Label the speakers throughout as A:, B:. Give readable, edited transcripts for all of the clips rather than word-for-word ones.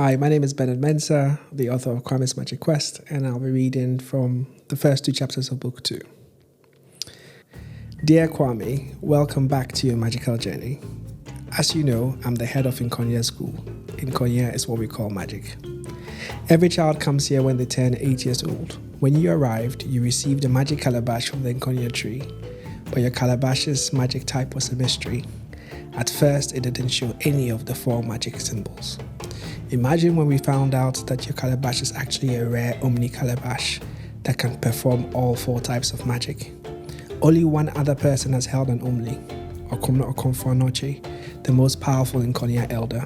A: Hi, my name is Bernard Mensah, the author of Kwame's Magic Quest, and I'll be reading from the first two chapters of Book 2. Dear Kwame, welcome back to your magical journey. As you know, I'm the head of Nkonya School. Nkonya is what we call magic. Every child comes here when they turn 8 years old. When you arrived, you received a magic calabash from the Nkonya tree, but your calabash's magic type was a mystery. At first, it didn't show any of the 4 magic symbols. Imagine when we found out that your calabash is actually a rare Omni calabash that can perform all 4 types of magic. Only one other person has held an Omni, Okomna Okomfonoche, the most powerful Nkonya elder.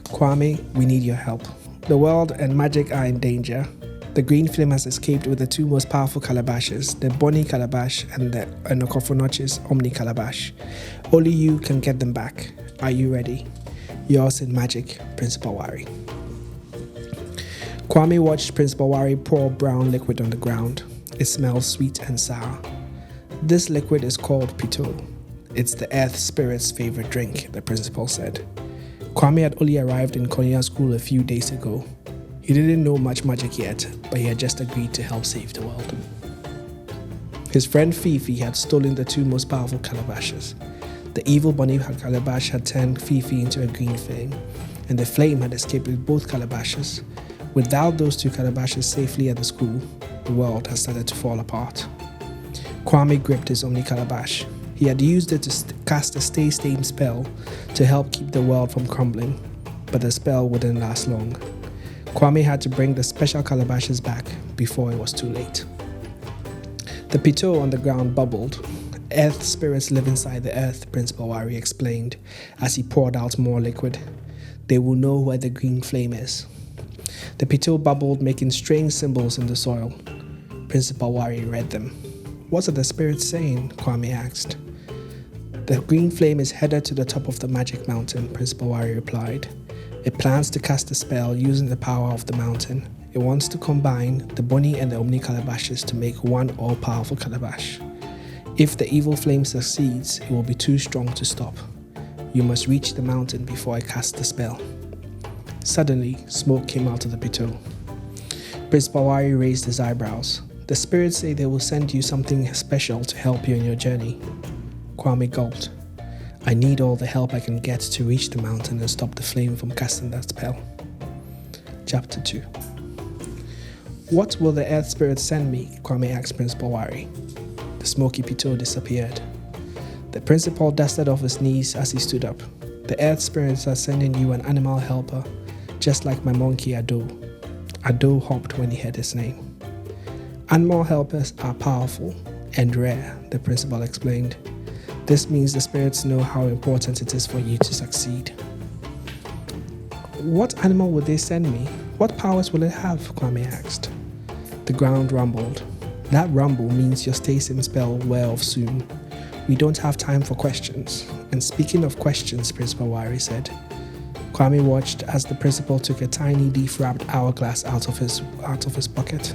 A: Kwame, we need your help. The world and magic are in danger. The green flame has escaped with the 2 most powerful calabashes, the Bonnie calabash and the Okomfonoche's Omni calabash. Only you can get them back. Are you ready? Yours in magic, Principal Wari. Kwame watched Principal Wari pour brown liquid on the ground. It smells sweet and sour. This liquid is called Pito. It's the earth spirit's favorite drink, the principal said. Kwame had only arrived in Nkonya School a few days ago. He didn't know much magic yet, but he had just agreed to help save the world. His friend Fifi had stolen the 2 most powerful calabashes. The evil bunny calabash had turned Fifi into a green flame, and the flame had escaped with both calabashes. Without those 2 calabashes safely at the school, the world had started to fall apart. Kwame gripped his Omni calabash. He had used it to cast a stay-staying spell to help keep the world from crumbling, but the spell wouldn't last long. Kwame had to bring the special calabashes back before it was too late. The Pito on the ground bubbled. Earth spirits live inside the earth, Principal Wari explained as he poured out more liquid. They will know where the green flame is. The Pito bubbled, making strange symbols in the soil. Principal Wari read them. What are the spirits saying? Kwame asked. The green flame is headed to the top of the magic mountain, Principal Wari replied. It plans to cast a spell using the power of the mountain. It wants to combine the Bonnie and the Omni calabashes to make one all-powerful calabash. If the evil flame succeeds, it will be too strong to stop. You must reach the mountain before I cast the spell. Suddenly, smoke came out of the Pito. Principal Wari raised his eyebrows. The spirits say they will send you something special to help you in your journey. Kwame gulped. I need all the help I can get to reach the mountain and stop the flame from casting that spell. Chapter 2. What will the earth spirits send me? Kwame asked Principal Wari. The smoky Pito disappeared. The principal dusted off his knees as he stood up. The earth spirits are sending you an animal helper, just like my monkey Ado. Ado hopped when he heard his name. Animal helpers are powerful and rare, the principal explained. This means the spirits know how important it is for you to succeed. What animal will they send me? What powers will it have? Kwame asked. The ground rumbled. That rumble means your stay-sim spell will wear off soon. We don't have time for questions. And speaking of questions, Principal Wari said. Kwame watched as the principal took a tiny leaf-wrapped hourglass out of his pocket.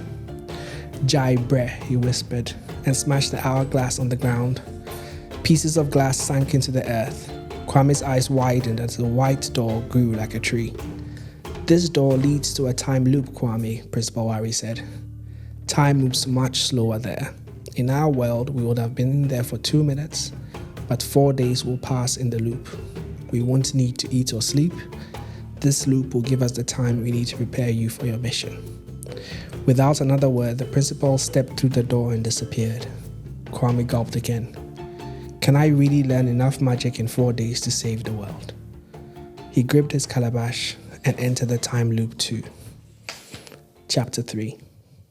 A: Jai bre, he whispered, and smashed the hourglass on the ground. Pieces of glass sank into the earth. Kwame's eyes widened as the white door grew like a tree. This door leads to a time loop, Kwame, Principal Wari said. Time moves much slower there. In our world, we would have been in there for 2 minutes, but 4 days will pass in the loop. We won't need to eat or sleep. This loop will give us the time we need to prepare you for your mission. Without another word, the principal stepped through the door and disappeared. Kwame gulped again. Can I really learn enough magic in 4 days to save the world? He gripped his calabash and entered the time loop too. Chapter 3.